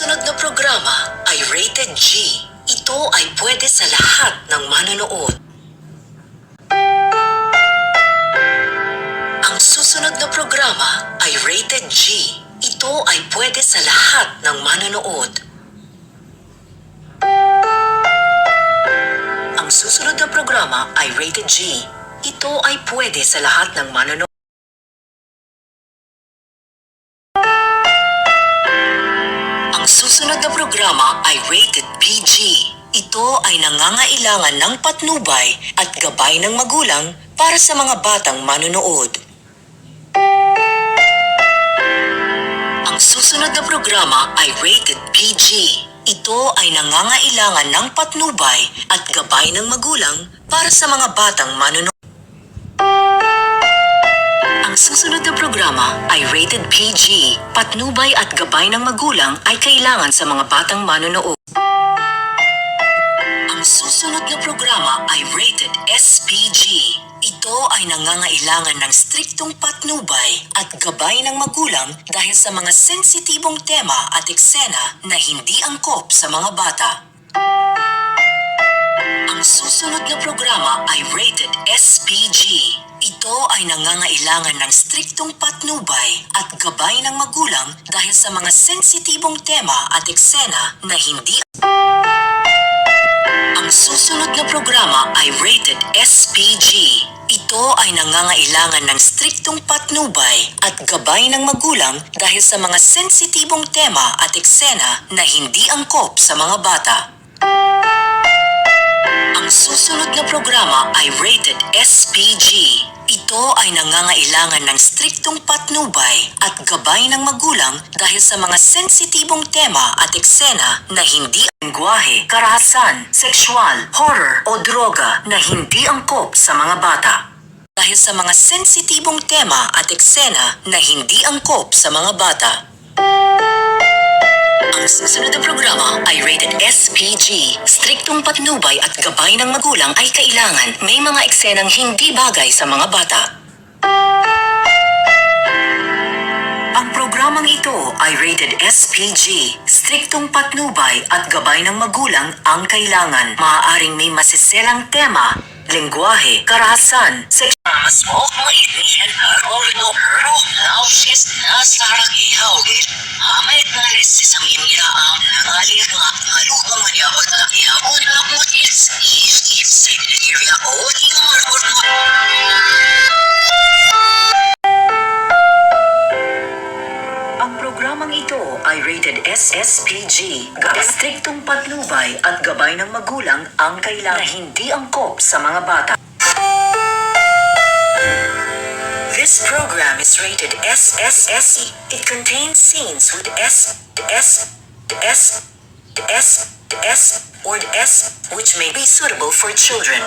susunod na programa ay rated G. Ito ay pwede sa lahat ng manonood. Ang susunod na programa ay rated G. Ito ay pwede sa lahat ng manonood. Ang susunod na programa ay rated G. Ito ay pwede sa lahat ng manonood. Ang susunod na programa ay rated PG. Ito ay nangangailangan ng patnubay at gabay ng magulang para sa mga batang manonood. Ang susunod na programa ay rated PG. Ito ay nangangailangan ng patnubay at gabay ng magulang para sa mga batang manonood. Ang susunod na programa ay rated PG. Patnubay at gabay ng magulang ay kailangan sa mga batang manonood. Ang susunod na programa ay rated SPG. Ito ay nangangailangan ng striktong patnubay at gabay ng magulang dahil sa mga sensitibong tema at eksena na hindi angkop sa mga bata. Ang susunod na programa ay rated SPG. Ito ay nangangailangan ng striktong patnubay at gabay ng magulang dahil sa mga sensitibong tema at eksena na hindi. Ang susunod na programa ay rated SPG. Ito ay nangangailangan ng striktong patnubay at gabay ng magulang dahil sa mga sensitibong tema at eksena na hindi angkop sa mga bata. Ang susunod na programa ay rated SPG. Ito ay nangangailangan ng striktong patnubay at gabay ng magulang dahil sa mga sensitibong tema at eksena na hindi lengguwahe, karahasan, sexual, horror o droga na hindi angkop sa mga bata. Dahil sa mga sensitibong tema at eksena na hindi angkop sa mga bata. Ang susunod na programa ay rated SPG. Striktong patnubay at gabay ng magulang ay kailangan. May mga eksenang hindi bagay sa mga bata. Ang programang ito ay rated SPG. Striktong patnubay at gabay ng magulang ang kailangan. Maaaring may masiselang tema, lengguwahe, karahasan, sexual. Mas mo mga inihan no lausis na sarang ihawin. Amay na resi sa mimira ang nangalir nga lupang manyawag na ihawin na mutis. Isip sa area o di nga marmur mo. Ang programang ito ay rated SSPG. Striktong patnubay at gabay ng magulang ang kailangan na hindi angkop sa mga bata. This program is rated SSSE. It contains scenes with or S which may be suitable for children.